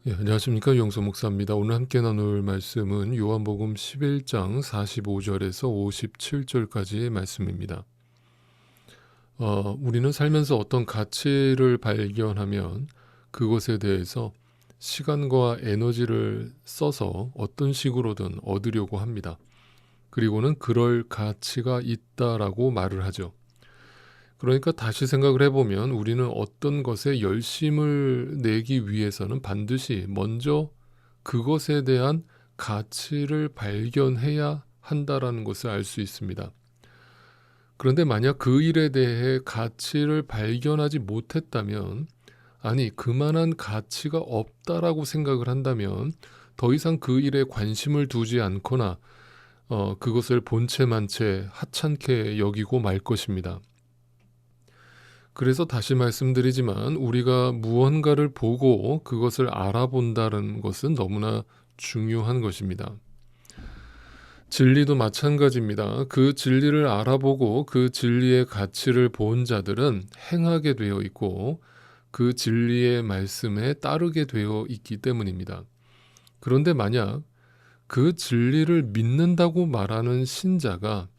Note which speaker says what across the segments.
Speaker 1: 안녕하십니까. 용서 목사입니다. 오늘 함께 나눌 말씀은 요한복음 11장 45절에서 57절까지의 말씀입니다. 우리는 살면서 어떤 가치를 발견하면 그것에 대해서 시간과 에너지를 써서 어떤 식으로든 얻으려고 합니다. 그리고는 그럴 가치가 있다라고 말을 하죠. 그러니까 다시 생각을 해보면 우리는 어떤 것에 열심을 내기 위해서는 반드시 먼저 그것에 대한 가치를 발견해야 한다라는 것을 알 수 있습니다. 그런데 만약 그 일에 대해 가치를 발견하지 못했다면, 아니 그만한 가치가 없다라고 생각을 한다면 더 이상 그 일에 관심을 두지 않거나 그것을 본체만체 하찮게 여기고 말 것입니다. 그래서 다시 말씀드리지만 우리가 무언가를 보고 그것을 알아본다는 것은 너무나 중요한 것입니다. 진리도 마찬가지입니다. 그 진리를 알아보고 그 진리의 가치를 본 자들은 행하게 되어 있고 그 진리의 말씀에 따르게 되어 있기 때문입니다. 그런데 만약 그 진리를 믿는다고 말하는 신자가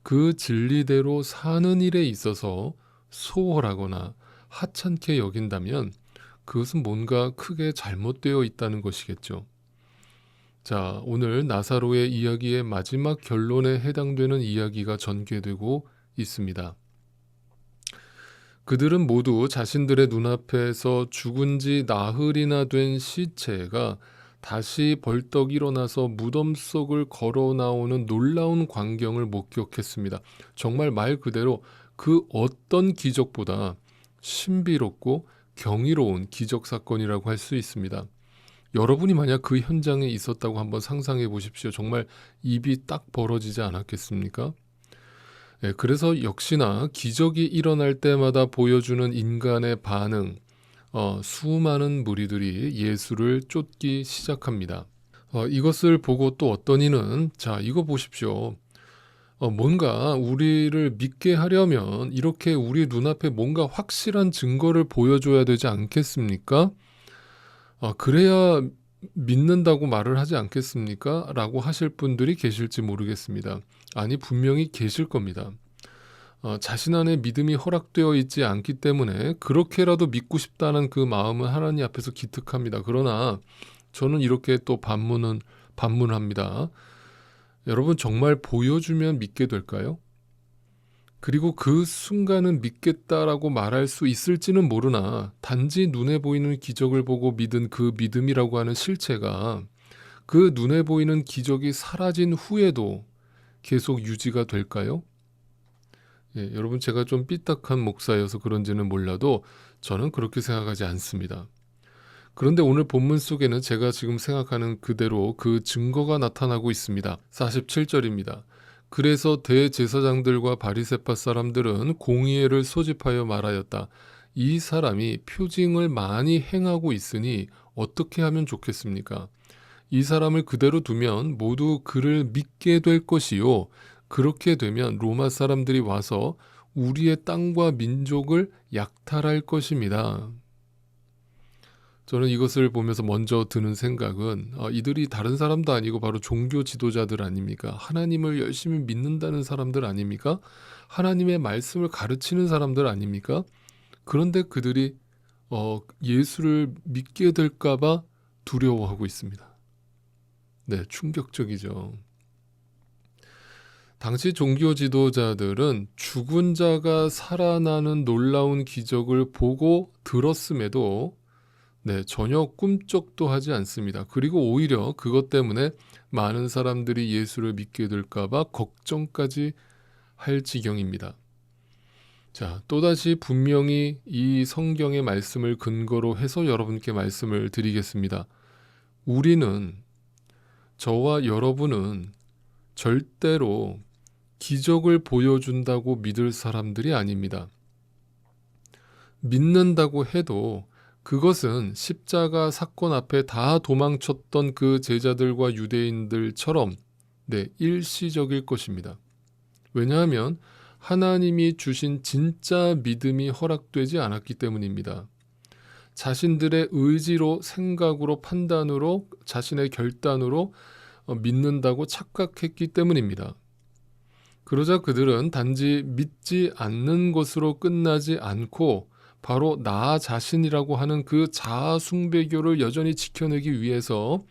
Speaker 1: 그 진리대로 사는 일에 있어서 소홀하거나 하찮게 여긴다면 그것은 뭔가 크게 잘못되어 있다는 것이겠죠. 자, 오늘 나사로의 이야기의 마지막 결론에 해당되는 이야기가 전개되고 있습니다. 그들은 모두 자신들의 눈앞에서 죽은 지 나흘이나 된 시체가 다시 벌떡 일어나서 무덤 속을 걸어 나오는 놀라운 광경을 목격했습니다. 정말 말 그대로 그 어떤 기적보다 신비롭고 경이로운 기적 사건이라고 할 수 있습니다. 여러분이 만약 그 현장에 있었다고 한번 상상해 보십시오. 정말 입이 딱 벌어지지 않았겠습니까? 그래서 역시나 기적이 일어날 때마다 보여주는 인간의 반응, 수많은 무리들이 예수를 쫓기 시작합니다. 이것을 보고 또 어떤 이는 자, 이거 보십시오. 뭔가 우리를 믿게 하려면 이렇게 우리 눈앞에 뭔가 확실한 증거를 보여줘야 되지 않겠습니까? 그래야 믿는다고 말을 하지 않겠습니까? 라고 하실 분들이 계실지 모르겠습니다. 아니, 분명히 계실 겁니다. 자신 안에 믿음이 허락되어 있지 않기 때문에 그렇게라도 믿고 싶다는 그 마음은 하나님 앞에서 기특합니다. 그러나 저는 이렇게 또 반문합니다. 여러분, 정말 보여주면 믿게 될까요? 그리고 그 순간은 믿겠다라고 말할 수 있을지는 모르나 단지 눈에 보이는 기적을 보고 믿은 그 믿음이라고 하는 실체가 그 눈에 보이는 기적이 사라진 후에도 계속 유지가 될까요? 여러분, 제가 좀 삐딱한 목사여서 그런지는 몰라도 저는 그렇게 생각하지 않습니다. 그런데 오늘 본문 속에는 제가 지금 생각하는 그대로 그 증거가 나타나고 있습니다. 47절입니다. 그래서 대제사장들과 바리새파 사람들은 공의회를 소집하여 말하였다. 이 사람이 표징을 많이 행하고 있으니 어떻게 하면 좋겠습니까? 이 사람을 그대로 두면 모두 그를 믿게 될 것이요. 그렇게 되면 로마 사람들이 와서 우리의 땅과 민족을 약탈할 것입니다. 저는 이것을 보면서 먼저 드는 생각은 이들이 다른 사람도 아니고 바로 종교 지도자들 아닙니까? 하나님을 열심히 믿는다는 사람들 아닙니까? 하나님의 말씀을 가르치는 사람들 아닙니까? 그런데 그들이 예수를 믿게 될까 봐 두려워하고 있습니다. 네, 충격적이죠. 당시 종교 지도자들은 죽은 자가 살아나는 놀라운 기적을 보고 들었음에도 전혀 꿈쩍도 하지 않습니다. 그리고 오히려 그것 때문에 많은 사람들이 예수를 믿게 될까 봐 걱정까지 할 지경입니다. 자, 또다시 분명히 이 성경의 말씀을 근거로 해서 여러분께 말씀을 드리겠습니다. 우리는, 저와 여러분은 절대로 기적을 보여준다고 믿을 사람들이 아닙니다. 믿는다고 해도 그것은 십자가 사건 앞에 다 도망쳤던 그 제자들과 유대인들처럼 일시적일 것입니다. 왜냐하면 하나님이 주신 진짜 믿음이 허락되지 않았기 때문입니다. 자신들의 의지로, 생각으로, 판단으로, 자신의 결단으로 믿는다고 착각했기 때문입니다. 그러자 그들은 단지 믿지 않는 것으로 끝나지 않고 바로 나 자신이라고 하는 그 자아 숭배교를 여전히 지켜내기 위해서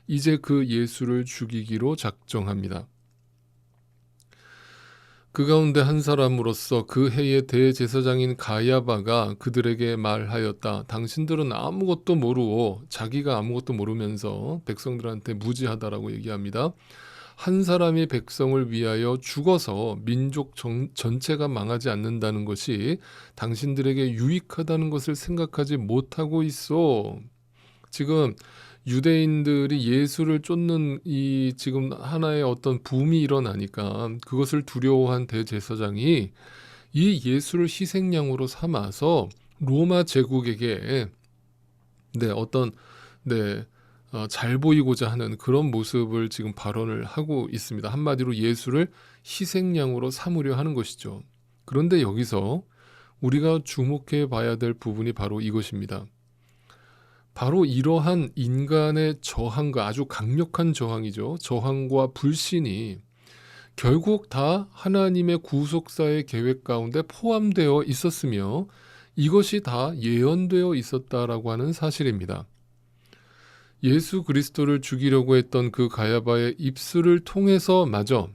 Speaker 1: 이제 그 예수를 죽이기로 작정합니다. 그 가운데 한 사람으로서 그 해의 대제사장인 가야바가 그들에게 말하였다. 당신들은 아무것도 모르고 자기가 아무것도 모르면서 백성들한테 무지하다라고 얘기합니다. 한 사람이 백성을 위하여 죽어서 민족 전체가 망하지 않는다는 것이 당신들에게 유익하다는 것을 생각하지 못하고 있어. 지금 유대인들이 예수를 쫓는 이 지금 하나의 어떤 붐이 일어나니까 그것을 두려워한 대제사장이 이 예수를 희생양으로 삼아서 로마 제국에게 잘 보이고자 하는 그런 모습을 지금 발언을 하고 있습니다. 한마디로 예수를 희생양으로 삼으려 하는 것이죠. 그런데 여기서 우리가 주목해 봐야 될 부분이 바로 이것입니다. 바로 이러한 인간의 저항과 아주 강력한 저항이죠. 저항과 불신이 결국 다 하나님의 구속사의 계획 가운데 포함되어 있었으며 이것이 다 예언되어 있었다라고 하는 사실입니다. 예수 그리스도를 죽이려고 했던 그 가야바의 입술을 통해서 마저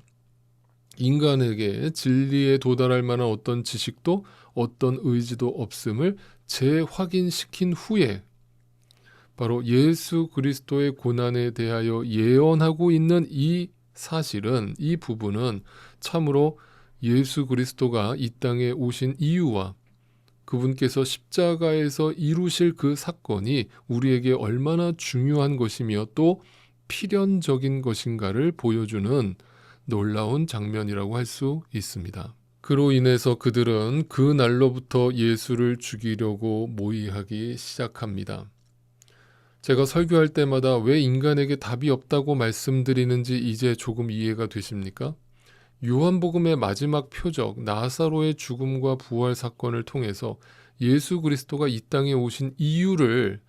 Speaker 1: 인간에게 진리에 도달할 만한 어떤 지식도 어떤 의지도 없음을 재확인시킨 후에 바로 예수 그리스도의 고난에 대하여 예언하고 있는 이 사실은, 이 부분은 참으로 예수 그리스도가 이 땅에 오신 이유와 그분께서 십자가에서 이루실 그 사건이 우리에게 얼마나 중요한 것이며 또 필연적인 것인가를 보여주는 놀라운 장면이라고 할 수 있습니다. 그로 인해서 그들은 그 날로부터 예수를 죽이려고 모의하기 시작합니다. 제가 설교할 때마다 왜 인간에게 답이 없다고 말씀드리는지 이제 조금 이해가 되십니까? 요한복음의 마지막 표적 나사로의 죽음과 부활 사건을 통해서 예수 그리스도가 이 땅에 오신 이유를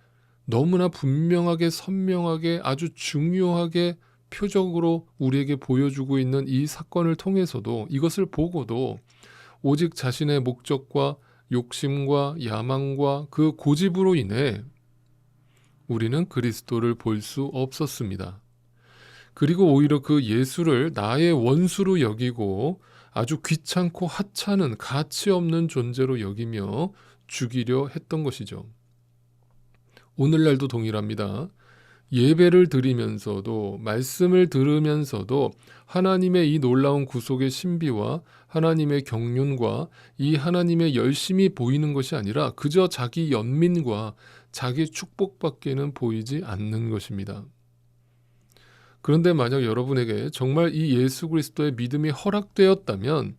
Speaker 1: 너무나 분명하게 선명하게 아주 중요하게 표적으로 우리에게 보여주고 있는 이 사건을 통해서도 이것을 보고도 오직 자신의 목적과 욕심과 야망과 그 고집으로 인해 우리는 그리스도를 볼 수 없었습니다. 그리고 오히려 그 예수를 나의 원수로 여기고 아주 귀찮고 하찮은 가치 없는 존재로 여기며 죽이려 했던 것이죠. 오늘날도 동일합니다. 예배를 드리면서도 말씀을 들으면서도 하나님의 이 놀라운 구속의 신비와 하나님의 경륜과 이 하나님의 열심이 보이는 것이 아니라 그저 자기 연민과 자기 축복밖에는 보이지 않는 것입니다. 그런데 만약 여러분에게 정말 이 예수 그리스도의 믿음이 허락되었다면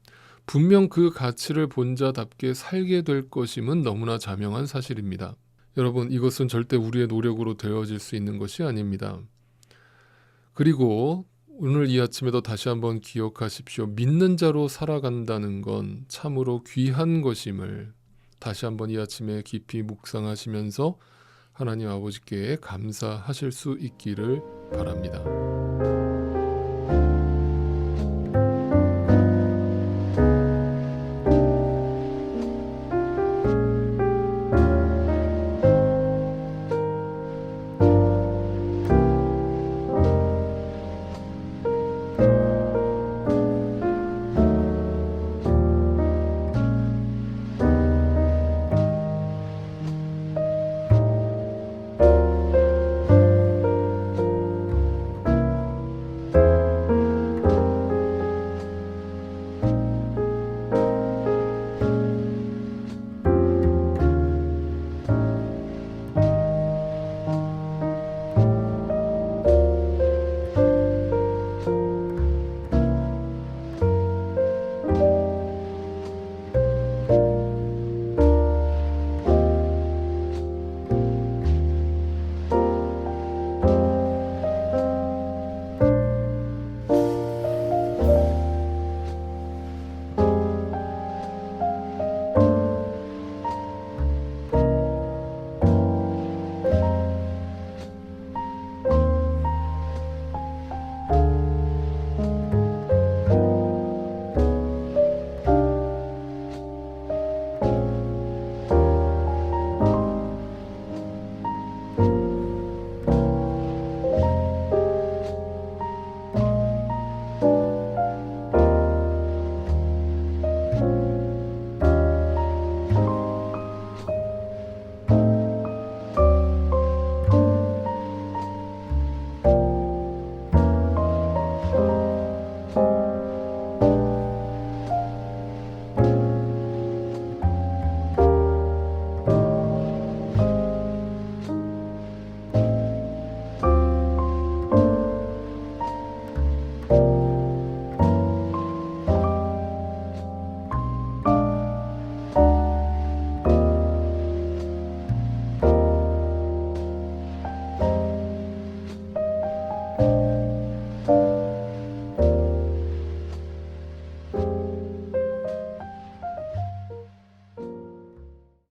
Speaker 1: 분명 그 가치를 본 자답게 살게 될 것임은 너무나 자명한 사실입니다. 여러분, 이것은 절대 우리의 노력으로 되어질 수 있는 것이 아닙니다. 그리고 오늘 이 아침에도 다시 한번 기억하십시오. 믿는 자로 살아간다는 건 참으로 귀한 것임을 다시 한번 이 아침에 깊이 묵상하시면서 하나님 아버지께 감사하실 수 있기를 바랍니다.